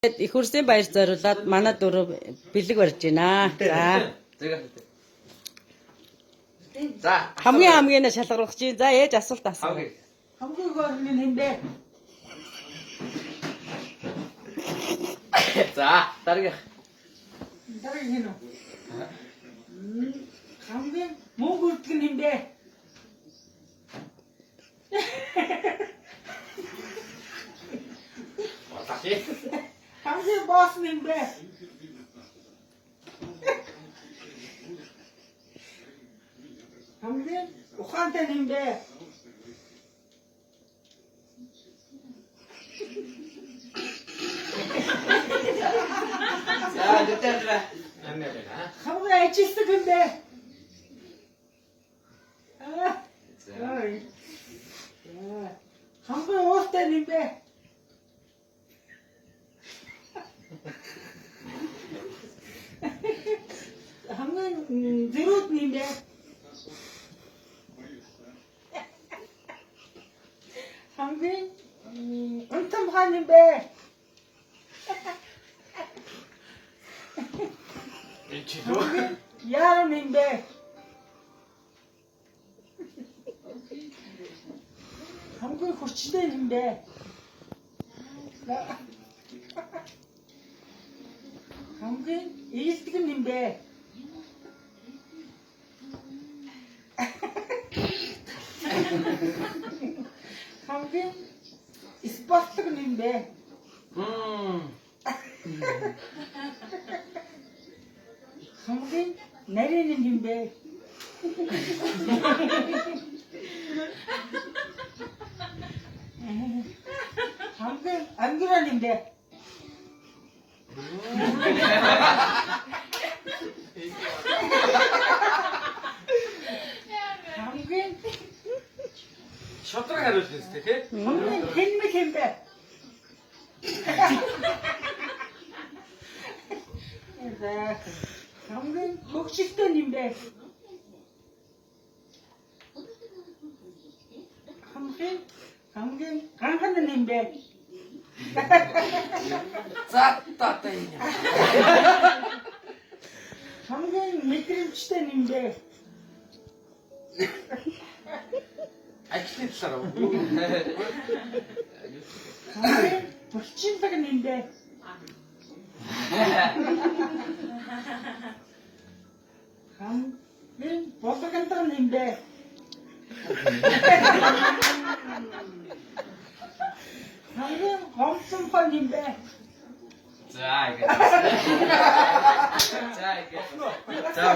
Их хурсын баяр зориулаад манай дөрөв бэлэг барьж байна. За. Хамгийн шалгаруулах чинь. За ээж асуулт асуу. хамгийн гол нь хэмдэ. За, дарга. Дарга хийнэ. хамгийн мөнгө үрдэг нь хэмдэ. хамгийн босс нь хэмдэ. хамгийн ухаантай нь хэмдэ. За, дэвтэрлээ. хамгийн ажилтдаг хэмдэ. хамгийн ууртай нь хэмдэ. хамгийн зэрүүд нь хэмдэ. хамгийн унтам хаан хэмдэ. Яаран хэмдэ. хамгийн хүчтэй хэмдэ. хамгийн ийдэг нь хэмдэ. хамгийн спортлог нь хэмдэ. хамгийн нарийн нь хэмдэ. хамгийн ангиран хэмдэ. хамгийн Шодрог хариулт өстэй тий? хамгийн хэлмэг хэмдэ. хамгийн хөгжилтэй хэмдэ. хамгийн ганхан нь хэмдэ. За, татай юм. хамгийн мэдрэмжтэй хэмдэ. Ажлын талаар. хамгийн булчиндаг нь хэмдэ. хамгийн болгондог нь хэмдэ. хамгийн гомсон хон хэмдэ. За, ингэ. За, ингэ. За.